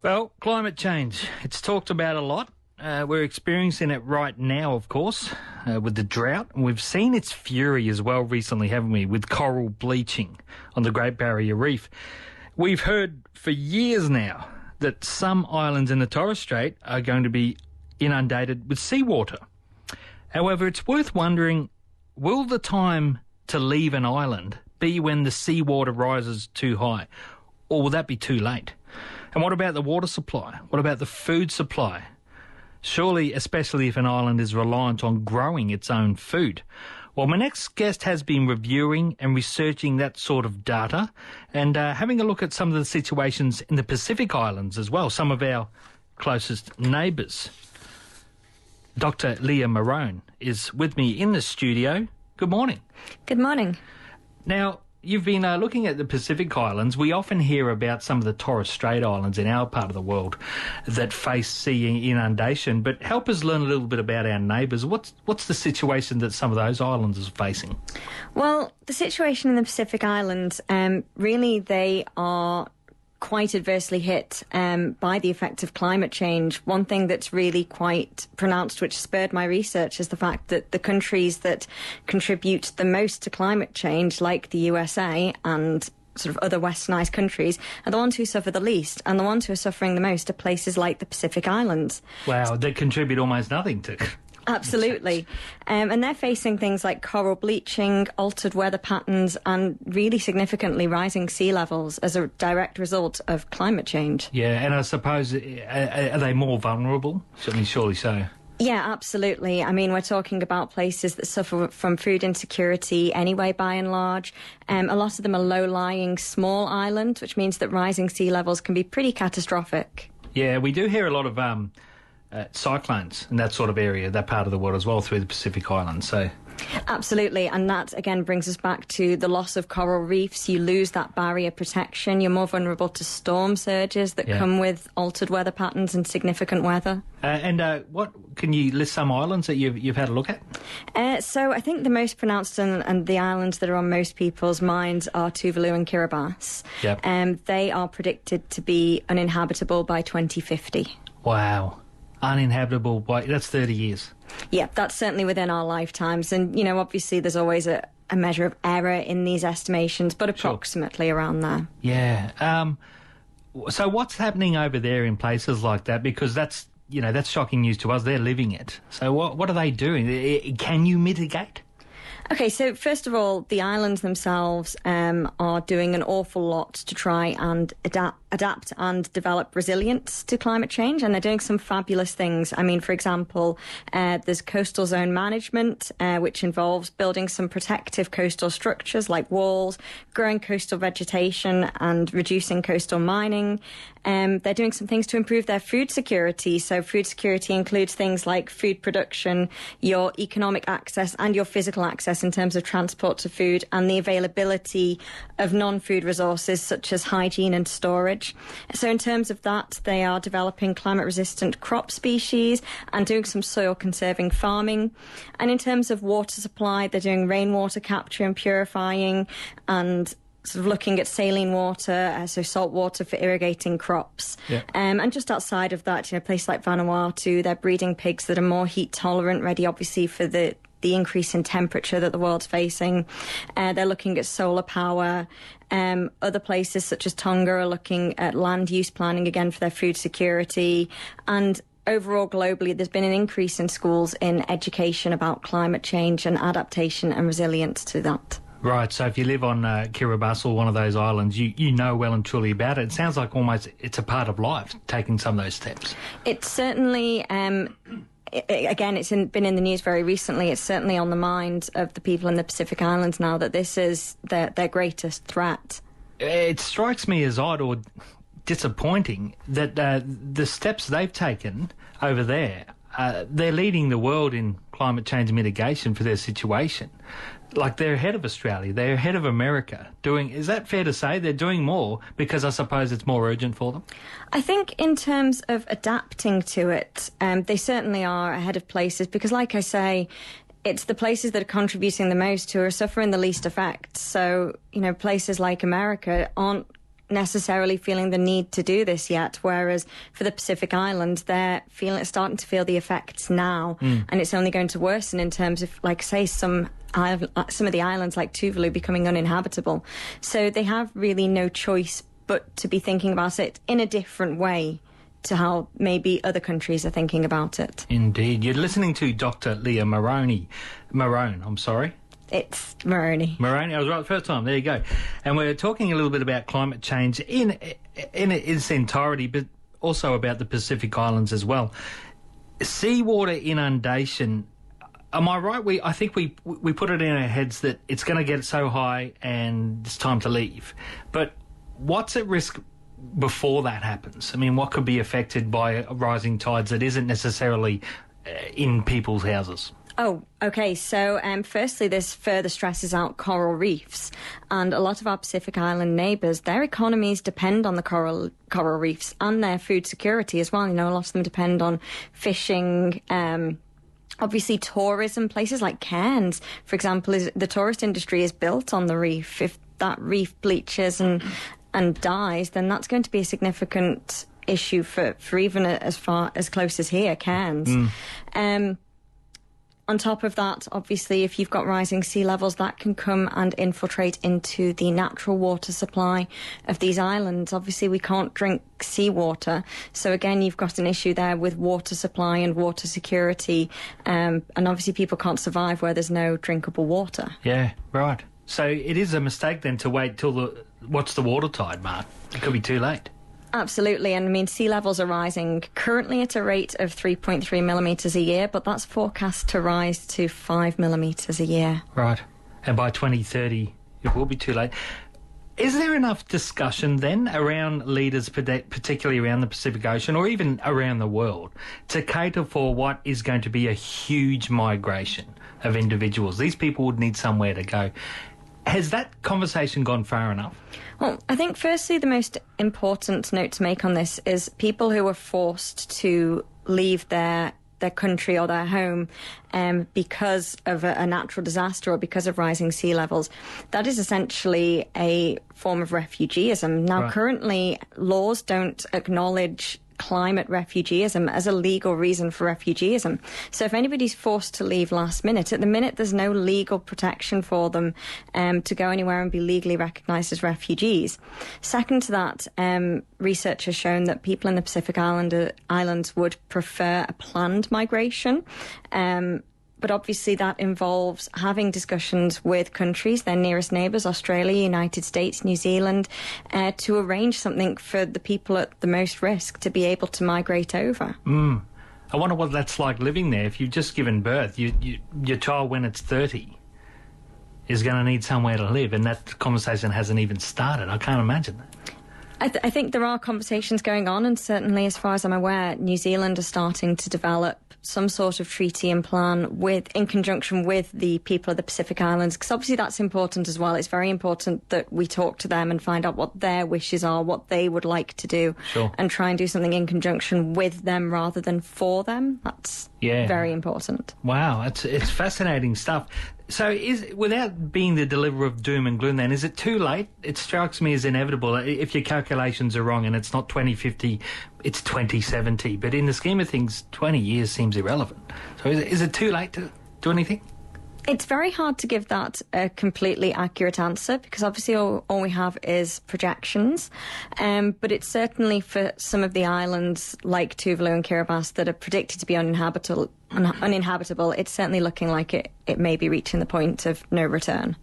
Well, climate change, it's talked about a lot. We're experiencing it right now, of course, with the drought. And we've seen its fury as well recently, haven't we, with coral bleaching on the Great Barrier Reef. We've heard for years now that some islands in the Torres Strait are going to be inundated with seawater. However, it's worth wondering, will the time to leave an island be when the seawater rises too high? Or will that be too late? And what about the water supply? What about the food supply? Surely, especially if an island is reliant on growing its own food. Well, my next guest has been reviewing and researching that sort of data and having a look at some of the situations in the Pacific Islands as well, some of our closest neighbours. Dr. Lea Merone is with me in the studio. Good morning. Good morning. Now, you've been looking at the Pacific Islands. We often hear about some of the Torres Strait Islands in our part of the world that face sea inundation, but help us learn a little bit about our neighbours. What's the situation that some of those islands are facing? Well, the situation in the Pacific Islands, really they are quite adversely hit by the effect of climate change. One thing that's really quite pronounced, which spurred my research, is the fact that the countries that contribute the most to climate change, like the USA and sort of other westernised countries, are the ones who suffer the least, and the ones who are suffering the most are places like the Pacific Islands. Wow, they contribute almost nothing to... Absolutely. And they're facing things like coral bleaching, altered weather patterns, and really significantly rising sea levels as a direct result of climate change. Yeah, and I suppose, are they more vulnerable? Surely so. Yeah, absolutely. I mean, we're talking about places that suffer from food insecurity anyway, by and large. A lot of them are low-lying small islands, which means that rising sea levels can be pretty catastrophic. Yeah, we do hear a lot of... cyclones in that sort of area, that part of the world as well, through the Pacific Islands. So, absolutely, and that again brings us back to the loss of coral reefs. You lose that barrier protection. You're more vulnerable to storm surges that come with altered weather patterns and significant weather. What can you list some islands that you've had a look at? So I think the most pronounced and the islands that are on most people's minds are Tuvalu and Kiribati. Yep. They are predicted to be uninhabitable by 2050. Wow. Uninhabitable by... that's 30 years. Yeah, that's certainly within our lifetimes. And, you know, obviously there's always a measure of error in these estimations, but approximately around there. Yeah. So what's happening over there in places like that? Because that's, that's shocking news to us. They're living it. So what are they doing? Can you mitigate? Okay, so first of all, the islands themselves are doing an awful lot to try and adapt and develop resilience to climate change, and they're doing some fabulous things. I mean, for example, there's coastal zone management, which involves building some protective coastal structures like walls, growing coastal vegetation and reducing coastal mining. They're doing some things to improve their food security. So food security includes things like food production, your economic access and your physical access in terms of transport to food, and the availability of non-food resources such as hygiene and storage. So in terms of that, they are developing climate-resistant crop species and doing some soil-conserving farming. And in terms of water supply, they're doing rainwater capture and purifying, and sort of looking at saline water, so salt water for irrigating crops. Yeah. And just outside of that, a place like Vanuatu, they're breeding pigs that are more heat tolerant, ready obviously for the increase in temperature that the world's facing. They're looking at solar power. Other places such as Tonga are looking at land use planning again for their food security. And overall, globally, there's been an increase in schools in education about climate change and adaptation and resilience to that. Right, so if you live on Kiribati or one of those islands, you know well and truly about it. It sounds like almost it's a part of life, taking some of those steps. It's certainly... Again, it's been in the news very recently. It's certainly on the mind of the people in the Pacific Islands now that this is their greatest threat. It strikes me as odd or disappointing that the steps they've taken over there, they're leading the world in climate change mitigation for their situation. Like, they're ahead of Australia, they're ahead of America. Is that fair to say? They're doing more because I suppose it's more urgent for them? I think in terms of adapting to it, they certainly are ahead of places because, like I say, it's the places that are contributing the most who are suffering the least effects. So, places like America aren't necessarily feeling the need to do this yet, whereas for the Pacific Islands, they're starting to feel the effects now, and it's only going to worsen in terms of, like, say, some of the islands like Tuvalu becoming uninhabitable. So they have really no choice but to be thinking about it in a different way to how maybe other countries are thinking about it. Indeed. You're listening to Dr. Lea Merone. It's Merone. Merone, I was right the first time. There you go. And we're talking a little bit about climate change in its entirety, but also about the Pacific Islands as well. Seawater inundation. Am I right? I think we put it in our heads that it's going to get so high and it's time to leave. But what's at risk before that happens? I mean, what could be affected by rising tides that isn't necessarily in people's houses? Oh, okay. So, firstly, this further stresses out coral reefs. And a lot of our Pacific Island neighbours, their economies depend on the coral reefs and their food security as well. You know, a lot of them depend on fishing, obviously tourism. Places like Cairns, for example, the tourist industry is built on the reef. If that reef bleaches and dies, then that's going to be a significant issue for even as close as here, Cairns. On top of that, obviously, if you've got rising sea levels, that can come and infiltrate into the natural water supply of these islands. Obviously, we can't drink seawater. So again, you've got an issue there with water supply and water security. And obviously, people can't survive where there's no drinkable water. Yeah, right. So it is a mistake then to wait till what's the water tide, Mark? It could be too late. Absolutely. And I mean, sea levels are rising currently at a rate of 3.3 millimetres a year, but that's forecast to rise to 5 millimetres a year. Right. And by 2030, it will be too late. Is there enough discussion then around leaders, particularly around the Pacific Ocean or even around the world, to cater for what is going to be a huge migration of individuals? These people would need somewhere to go. Has that conversation gone far enough? Well, I think firstly the most important note to make on this is people who are forced to leave their country or their home because of a natural disaster or because of rising sea levels. That is essentially a form of refugeeism. Now, currently, laws don't acknowledge climate refugeeism as a legal reason for refugeeism. So if anybody's forced to leave last minute, at the minute there's no legal protection for them to go anywhere and be legally recognised as refugees. Second to that, research has shown that people in the Pacific Islands would prefer a planned migration. But obviously that involves having discussions with countries, their nearest neighbours, Australia, United States, New Zealand, to arrange something for the people at the most risk to be able to migrate over. I wonder what that's like living there. If you've just given birth, your child, when it's 30, is going to need somewhere to live, and that conversation hasn't even started. I can't imagine that. I think there are conversations going on, and certainly, as far as I'm aware, New Zealand are starting to develop some sort of treaty and plan in conjunction with the people of the Pacific Islands, because obviously that's important as well. It's very important that we talk to them and find out what their wishes are, what they would like to do, and try and do something in conjunction with them rather than for them. That's very important. Wow, it's fascinating stuff. So without being the deliverer of doom and gloom then, is it too late? It strikes me as inevitable. If your calculations are wrong and it's not 2050, it's 2070. But in the scheme of things, 20 years seems irrelevant. So is it too late to do anything? It's very hard to give that a completely accurate answer because obviously all we have is projections. But it's certainly for some of the islands like Tuvalu and Kiribati that are predicted to be uninhabitable, it's certainly looking like it may be reaching the point of no return.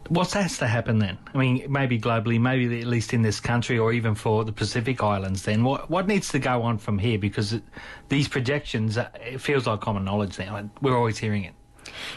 What has to happen then? I mean, maybe globally, maybe at least in this country or even for the Pacific Islands then. What needs to go on from here? Because these projections, it feels like common knowledge now. We're always hearing it.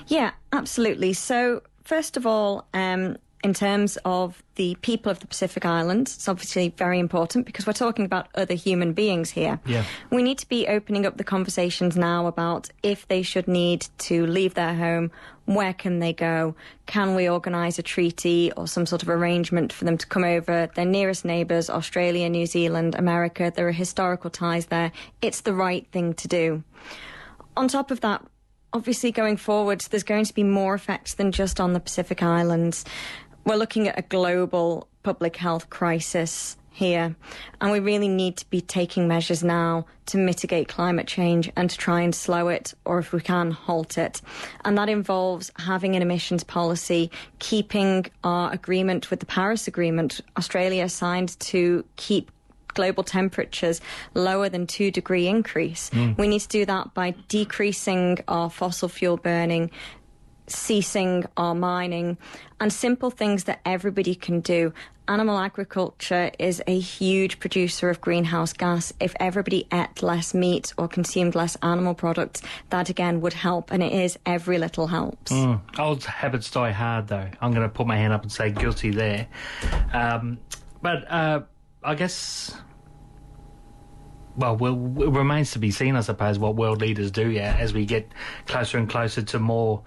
Yeah, absolutely. So, first of all, in terms of the people of the Pacific Islands, it's obviously very important because we're talking about other human beings here. Yeah. We need to be opening up the conversations now about if they should need to leave their home, where can they go? Can we organise a treaty or some sort of arrangement for them to come over? Their nearest neighbours, Australia, New Zealand, America, there are historical ties there. It's the right thing to do. On top of that, obviously, going forward, there's going to be more effects than just on the Pacific Islands. We're looking at a global public health crisis here, and we really need to be taking measures now to mitigate climate change and to try and slow it, or if we can, halt it. And that involves having an emissions policy, keeping our agreement with the Paris Agreement. Australia signed to keep global temperatures lower than 2-degree increase. We need to do that by decreasing our fossil fuel burning, ceasing our mining, and simple things that everybody can do. Animal agriculture is a huge producer of greenhouse gas. If everybody ate less meat or consumed less animal products, that again would help, and it is every little helps. Old habits die hard, though. I'm going to put my hand up and say guilty there. But I guess, well, it remains to be seen, I suppose, what world leaders do as we get closer and closer to more.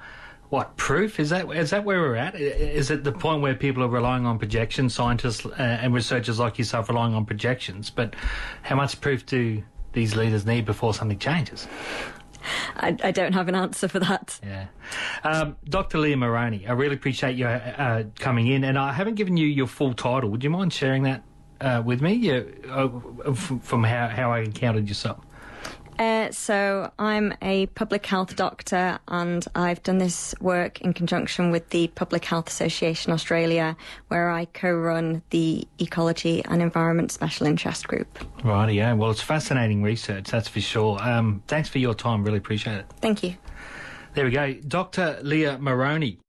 What, proof? Is that where we're at? Is it the point where people are relying on projections, scientists and researchers like yourself relying on projections? But how much proof do these leaders need before something changes? I don't have an answer for that. Yeah. Dr. Lea Merone, I really appreciate you coming in, and I haven't given you your full title. Would you mind sharing that with me from how I encountered yourself? So I'm a public health doctor, and I've done this work in conjunction with the Public Health Association Australia, where I co-run the Ecology and Environment Special Interest Group. Right, yeah. Well, it's fascinating research, that's for sure. Thanks for your time. Really appreciate it. Thank you. There we go. Dr. Lea Merone.